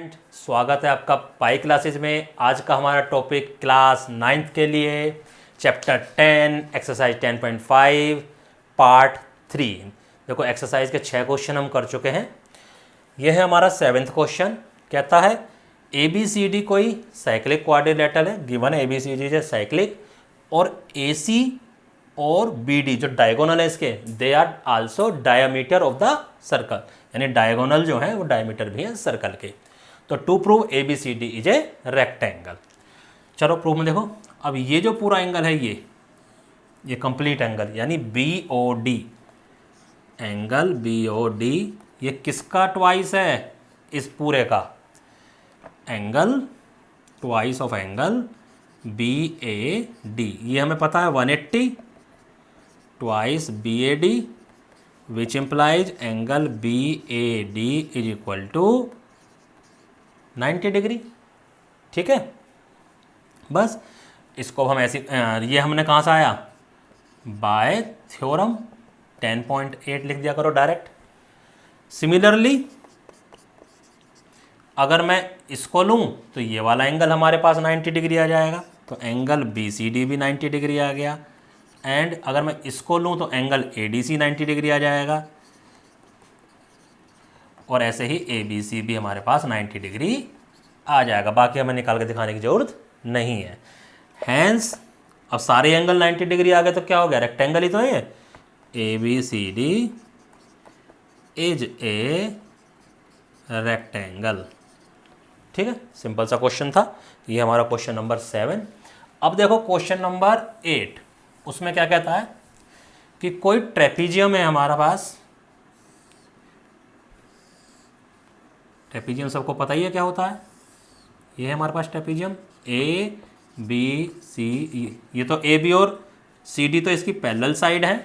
Student, स्वागत है आपका पाई क्लासेज में। आज का हमारा टॉपिक क्लास 9th के लिए चैप्टर 10 एक्सरसाइज 10.5 पार्ट 3। देखो एक्सरसाइज के 6 क्वेश्चन हम कर चुके हैं। यह है हमारा 7th क्वेश्चन। कहता है ABCD कोई साइक्लिक क्वाड्रिलेटरल है, गिवन है ABCD है साइक्लिक, और AC और BD जो डायगोनल है इसके, they are also diameter of the circle, यानी डायगोनल जो है वो डायमीटर भी है सर्कल के। तो to prove ABCD is a rectangle. चलो प्रूफ में देखो, अब ये जो पूरा एंगल है ये कंप्लीट एंगल यानी BOD, एंगल BOD ये किसका ट्वाइस है? इस पूरे का angle, twice of angle BAD। ये हमें पता है 180 twice BAD, which implies angle BAD is equal to 90 degree. ठीक है, बस इसको हम ऐसे, ये हमने कहाँ से आया? बाय थ्योरम 10.8 लिख दिया करो डायरेक्ट। सिमिलरली अगर मैं इसको लूँ तो ये वाला एंगल हमारे पास 90 डिग्री आ जाएगा, तो एंगल BCD भी 90 डिग्री आ गया। एंड अगर मैं इसको लूँ तो एंगल ADC 90 डिग्री आ जाएगा, और ऐसे ही ABC भी हमारे पास 90 डिग्री आ जाएगा। बाकी हमें निकाल के दिखाने की जरूरत नहीं है। हैंस अब सारे एंगल 90 डिग्री आ गए तो क्या हो गया? रेक्टेंगल ही तो है। ABCD is a rectangle. ठीक है, सिंपल सा क्वेश्चन था। ये हमारा क्वेश्चन नंबर 7। अब देखो क्वेश्चन नंबर 8, उसमें क्या कहता है कि कोई ट्रेपीजियम है हमारा पास। ट्रेपीजियम सबको पता ही है क्या होता है। ये है हमारे पास ट्रेपीजियम ABC, ये तो AB और CD तो इसकी पैरेलल साइड है।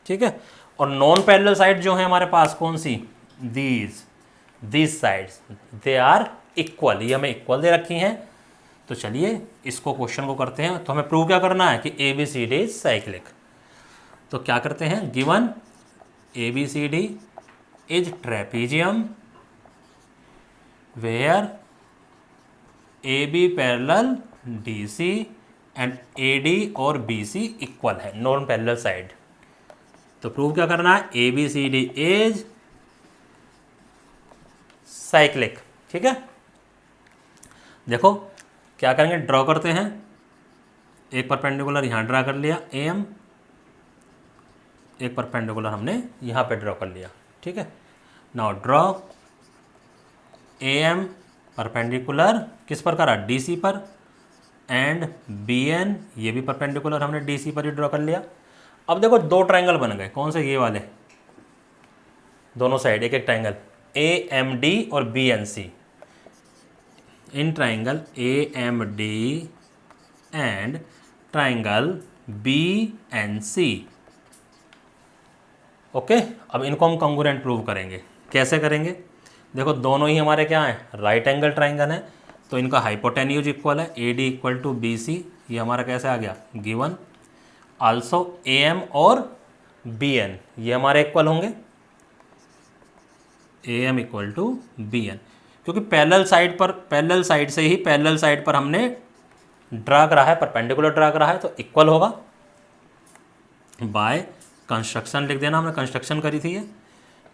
ठीक है, और नॉन पैरेलल साइड जो है हमारे पास कौन सी? These sides they are equal. ये हमें इक्वल दे रखी हैं। तो चलिए इसको क्वेश्चन को करते हैं। तो हमें प्रूव क्या करना है कि ABCD इज साइक्लिक। तो क्या करते हैं, given ABCD is trapezium where AB parallel DC and AD और BC इक्वल है, नॉन पैरेलल साइड। तो प्रूव क्या करना है? ABCD is cyclic. ठीक है, देखो क्या करेंगे, ड्रॉ करते हैं। एक परपेंडिकुलर यहाँ ड्रा कर लिया AM, एक परपेंडिकुलर हमने यहाँ पे ड्रॉ कर लिया। ठीक है, नाउ ड्रॉ AM परपेंडिकुलर किस पर करा? DC पर, एंड BN ये भी परपेंडिकुलर हमने DC पर ही ड्रॉ कर लिया। अब देखो दो ट्रायंगल बन गए। कौन से? ये वाले, दोनों साइड एक एक ट्रायंगल AMD और BNC। In triangle AMD and triangle BNC। Okay, अब इनको हम कॉन्ग्रुएंट प्रूव करेंगे। कैसे करेंगे? देखो दोनों ही हमारे क्या हैं? राइट एंगल ट्रायंगल है, तो इनका हाइपोटेन्यूज इक्वल है। AD इक्वल टू BC, ये हमारा कैसे आ गया? गिवन। आल्सो AM और BN ये हमारे इक्वल होंगे। AM इक्वल टू BN, क्योंकि पैरेलल साइड से ही पैरेलल साइड पर हमने ड्रा करा है, परपेंडिकुलर ड्रा करा है, तो इक्वल होगा। बाय कंस्ट्रक्शन लिख देना, हमने कंस्ट्रक्शन करी थी ये।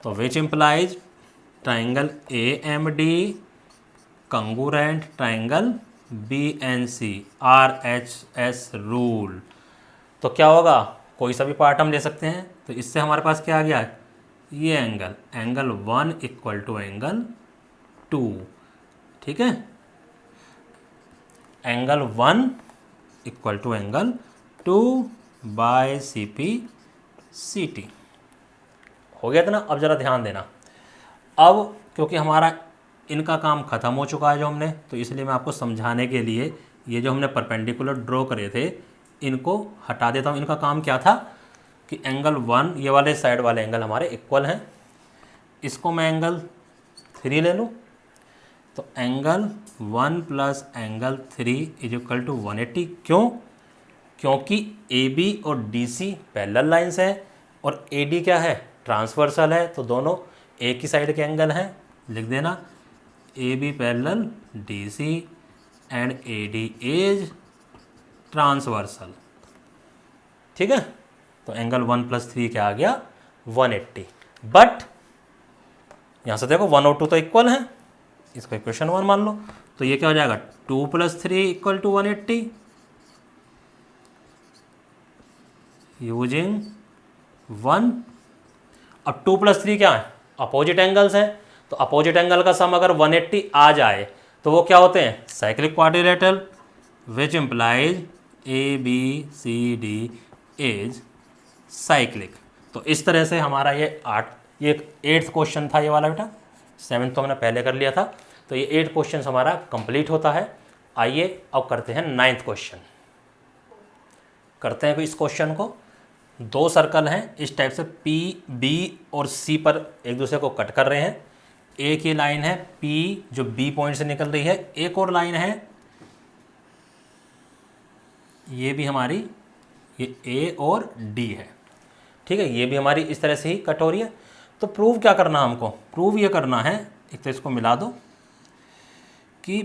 तो which implies triangle AMD congruent triangle BNC, RHS rule. तो क्या होगा? कोई सा भी पार्ट हम ले सकते हैं। तो इससे हमारे पास क्या आ गया? ये एंगल 1 इक्वल टू एंगल 2। ठीक है, angle 1 equal to angle 2 by CP/CT। हो गया था ना? अब ज़रा ध्यान देना। अब क्योंकि हमारा इनका काम ख़त्म हो चुका है जो हमने, तो इसलिए मैं आपको समझाने के लिए ये जो हमने परपेंडिकुलर ड्रॉ करे थे इनको हटा देता हूँ। इनका काम क्या था कि एंगल 1 ये वाले साइड वाले एंगल हमारे इक्वल हैं। इसको मैं एंगल 3 ले लूँ, तो angle 1 plus angle 3 is equal to 180। क्यों? क्योंकि AB और DC पैरेलल लाइंस है और AD क्या है? ट्रांसवर्सल है, तो दोनों एक ही साइड के एंगल हैं। लिख देना A B parallel D C and A D is transversal. ठीक है, तो एंगल 1 + 3 क्या आ गया 180। बट यहाँ से देखो 1 और 2 तो इक्वल है, इसको इक्वेशन 1 मान लो, तो ये क्या हो जाएगा 2 + 3 = 180 यूजिंग 1। अब 2 + 3 क्या है अपोजिट एंगल्स हैं, तो अपोजिट एंगल का सम अगर 180 आ जाए तो वो क्या होते हैं cyclic quadrilateral, which implies A B C D is cyclic. तो इस तरह से हमारा ये 8th क्वेश्चन था ये वाला बेटा, 7th तो हमने पहले कर लिया था, तो ये 8 क्वेश्चन हमारा कंप्लीट होता है। आइए अब करते हैं 9th क्वेश्चन। करते हैं इस क्वेश्चन को, 2 सर्कल हैं इस टाइप से, पी बी और सी पर एक दूसरे को कट कर रहे हैं। एक ये लाइन है पी जो बी पॉइंट से निकल रही है, एक और लाइन है ये भी हमारी ये ए और डी है। ठीक है, ये भी हमारी इस तरह से ही कट हो रही है। तो प्रूव क्या करना है हमको, प्रूव ये करना है, एक तो इसको मिला दो कि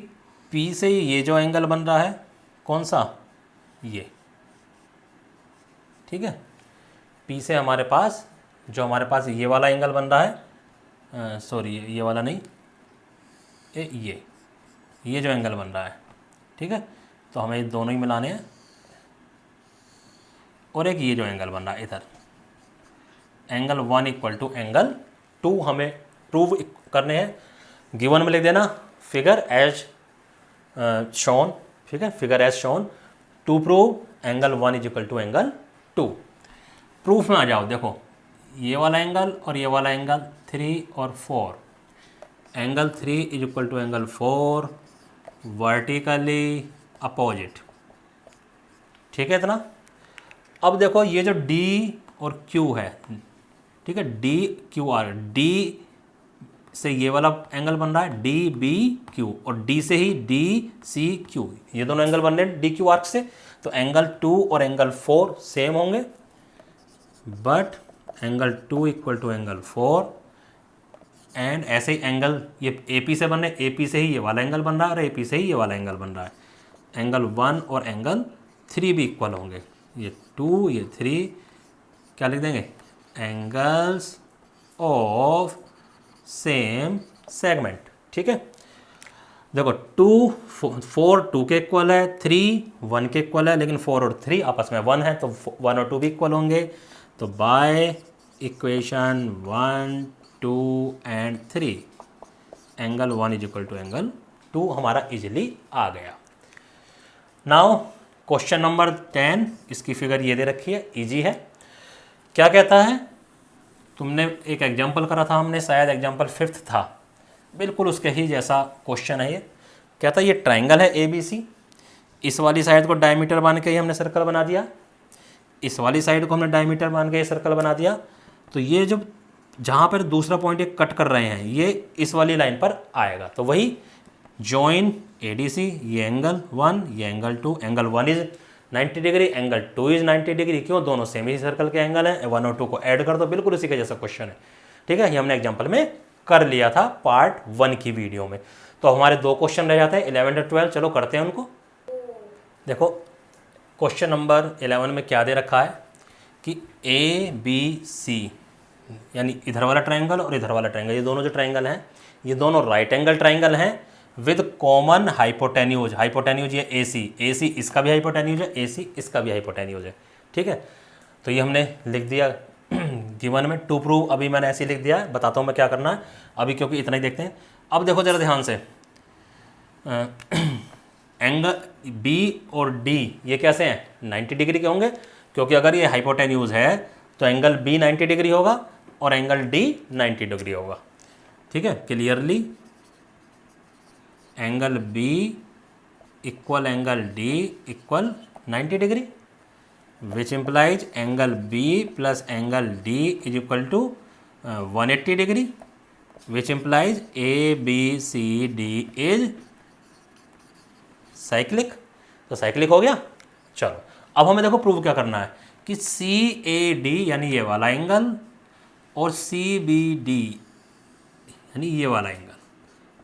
P से ये जो एंगल बन रहा है कौन सा ये, ठीक है, P से हमारे पास जो हमारे पास ये वाला एंगल बन रहा है, सॉरी ये वाला नहीं, ये जो एंगल बन रहा है, ठीक है, तो हमें ये दोनों ही मिलाने हैं। और एक ये जो एंगल बन रहा है इधर, एंगल 1 = एंगल 2 हमें प्रूव करने हैं। गिवन में लिख देना फिगर एज शोन, ठीक है, figure as shown to prove angle 1 = angle 2। Proof में आ जाओ, देखो ये वाला एंगल और ये वाला एंगल 3 और 4, एंगल 3 = एंगल 4 वर्टिकली अपोजिट। ठीक है इतना। अब देखो ये जो D और Q है, ठीक है, DQR, D से ये वाला एंगल बन रहा है DBQ और D से ही DCQ, ये दोनों एंगल बन रहे हैं DQ आर्क से, तो एंगल 2 और एंगल 4 सेम होंगे। बट एंगल 2 = एंगल 4 एंड ऐसे ही एंगल ये AP से बन रहे हैं, AP से ही ये वाला एंगल बन रहा है और AP से ही ये वाला एंगल बन रहा है। एंगल 1 और एंगल 3 भी इक्वल होंगे, ये 2 ये 3, क्या लिख देंगे एंगल्स ऑफ सेम सेगमेंट। ठीक है, देखो 4 2 के इक्वल है, 3 1 के इक्वल है, लेकिन 4 और 3 आपस में 1 है, तो 1 और 2 भी इक्वल होंगे। तो by equation 1 2 and 3 angle 1 = angle 2 हमारा इजीली आ गया। नाउ क्वेश्चन नंबर 10, इसकी फिगर ये दे रखी है, इजी है। क्या कहता है, तुमने एक एग्जाम्पल करा था हमने, शायद एग्जाम्पल 5th था, बिल्कुल उसके ही जैसा क्वेश्चन है ये। कहता है ये ट्राइंगल है ABC, इस वाली साइड को डायमीटर मान के ही हमने सर्कल बना दिया, इस वाली साइड को हमने डायमीटर मान के सर्कल बना दिया। तो ये जब जहाँ पर दूसरा पॉइंट ये कट कर रहे हैं ये इस वाली लाइन पर आएगा, तो वही जॉइन ADC, ये एंगल 1 ये angle 2, angle 1 is 90 degree, angle 2 is 90 degree, क्यों, दोनों सेम ही सर्कल के एंगल हैं, 1 और 2 को ऐड कर दो, बिल्कुल इसी के जैसा क्वेश्चन है। ठीक है, ये हमने एग्जाम्पल में कर लिया था पार्ट 1 की वीडियो में। तो हमारे 2 क्वेश्चन रह जाते हैं 11 और 12, चलो करते हैं उनको। देखो क्वेश्चन नंबर 11 में क्या दे रखा है कि ABC यानी इधर वाला ट्राइंगल और इधर वाला ट्राइंगल, ये दोनों जो ट्राइंगल हैं ये दोनों राइट एंगल ट्राइंगल हैं विद कॉमन हाइपोटेन्यूज। हाइपोटेन्यूज ये AC इसका भी हाइपोटेन्यूज है, AC इसका भी हाइपोटेन्यूज है। ठीक है, तो ये हमने लिख दिया गिवन में। टू प्रूव अभी मैंने ऐसे ही लिख दिया है, बताता हूँ मैं क्या करना है अभी, क्योंकि इतना ही देखते हैं। अब देखो जरा ध्यान से, एंगल B और D ये कैसे हैं 90 डिग्री के होंगे, क्योंकि अगर ये हाइपोटेन्यूज है तो एंगल B 90 डिग्री होगा और एंगल D 90 डिग्री होगा। ठीक है, clearly angle B equal angle D equal 90 degree, which implies angle B plus angle D is equal to 180 degree, which implies ABCD is cyclic. तो cyclic हो गया। चलो अब हमें देखो प्रूव क्या करना है कि CAD यानी ये वाला एंगल और CBD यानी ये वाला एंगल,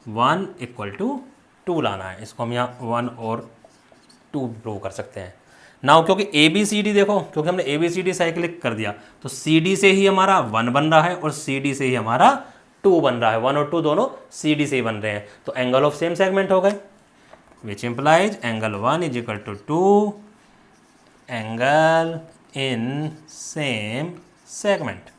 1 इक्वल टू 2 लाना है। इसको हम यहाँ 1 और 2 प्रूव कर सकते हैं। नाउ क्योंकि ए बी सी डी देखो, क्योंकि हमने A B C D cyclic कर दिया तो सी डी से ही हमारा 1 बन रहा है और सी डी से ही हमारा 2 बन रहा है। 1 और 2 दोनों सी डी से ही बन रहे हैं, तो एंगल ऑफ सेम सेगमेंट हो गए, which implies angle 1 is equal to 2 angle in same segment.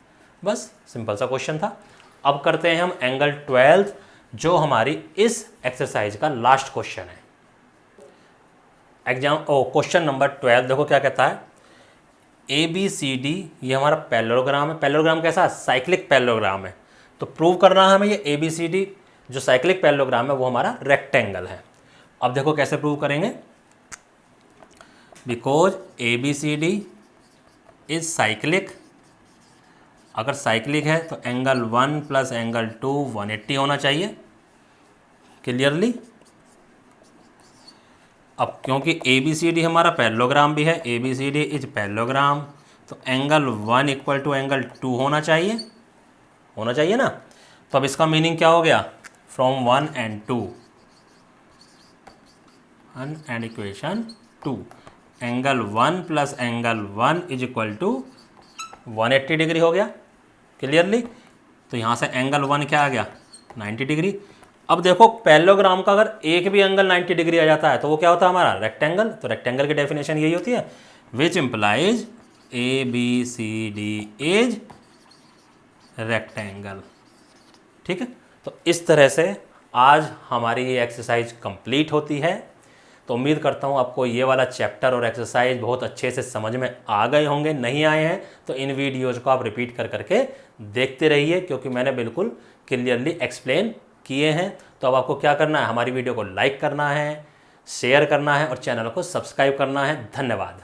बस सिंपल सा क्वेश्चन था। अब करते हैं हम एंगल 12 जो हमारी इस एक्सरसाइज का लास्ट क्वेश्चन है। क्वेश्चन नंबर 12 देखो क्या कहता है, ए बी सी डी ये हमारा पैरेललोग्राम है। पैरेललोग्राम कैसा, साइक्लिक पैरेललोग्राम है। तो प्रूव करना है हमें ये ए बी सी डी जो साइक्लिक पैरेललोग्राम है वो हमारा रेक्टेंगल है। अब देखो कैसे प्रूव करेंगे, because A B C D is cyclic. अगर साइक्लिक है तो एंगल 1 प्लस एंगल 2 180 होना चाहिए क्लियरली। अब क्योंकि ए बी सी डी हमारा पैरेललोग्राम भी है, A B C D is parallelogram, तो एंगल 1 इक्वल टू एंगल 2 होना चाहिए ना। तो अब इसका मीनिंग क्या हो गया, from 1 and 2 and equation 2 angle 1 plus angle 1 is equal to 180 degree हो गया क्लियरली। तो यहाँ से एंगल 1 क्या आ गया, 90 डिग्री। अब देखो पैरेललोग्राम का अगर एक भी एंगल 90 डिग्री आ जाता है तो वो क्या होता है हमारा रेक्टेंगल। तो रेक्टेंगल की डेफिनेशन यही होती है, which implies A B C D is rectangle. ठीक है, तो इस तरह से आज हमारी ये एक्सरसाइज कंप्लीट होती है। तो उम्मीद करता हूँ आपको ये वाला चैप्टर और एक्सरसाइज बहुत अच्छे से समझ में आ गए होंगे। नहीं आए हैं तो इन वीडियोज़ को आप रिपीट कर करके देखते रहिए, क्योंकि मैंने बिल्कुल क्लियरली एक्सप्लेन किए हैं। तो अब आपको क्या करना है, हमारी वीडियो को लाइक करना है, शेयर करना है और चैनल को सब्सक्राइब करना है। धन्यवाद।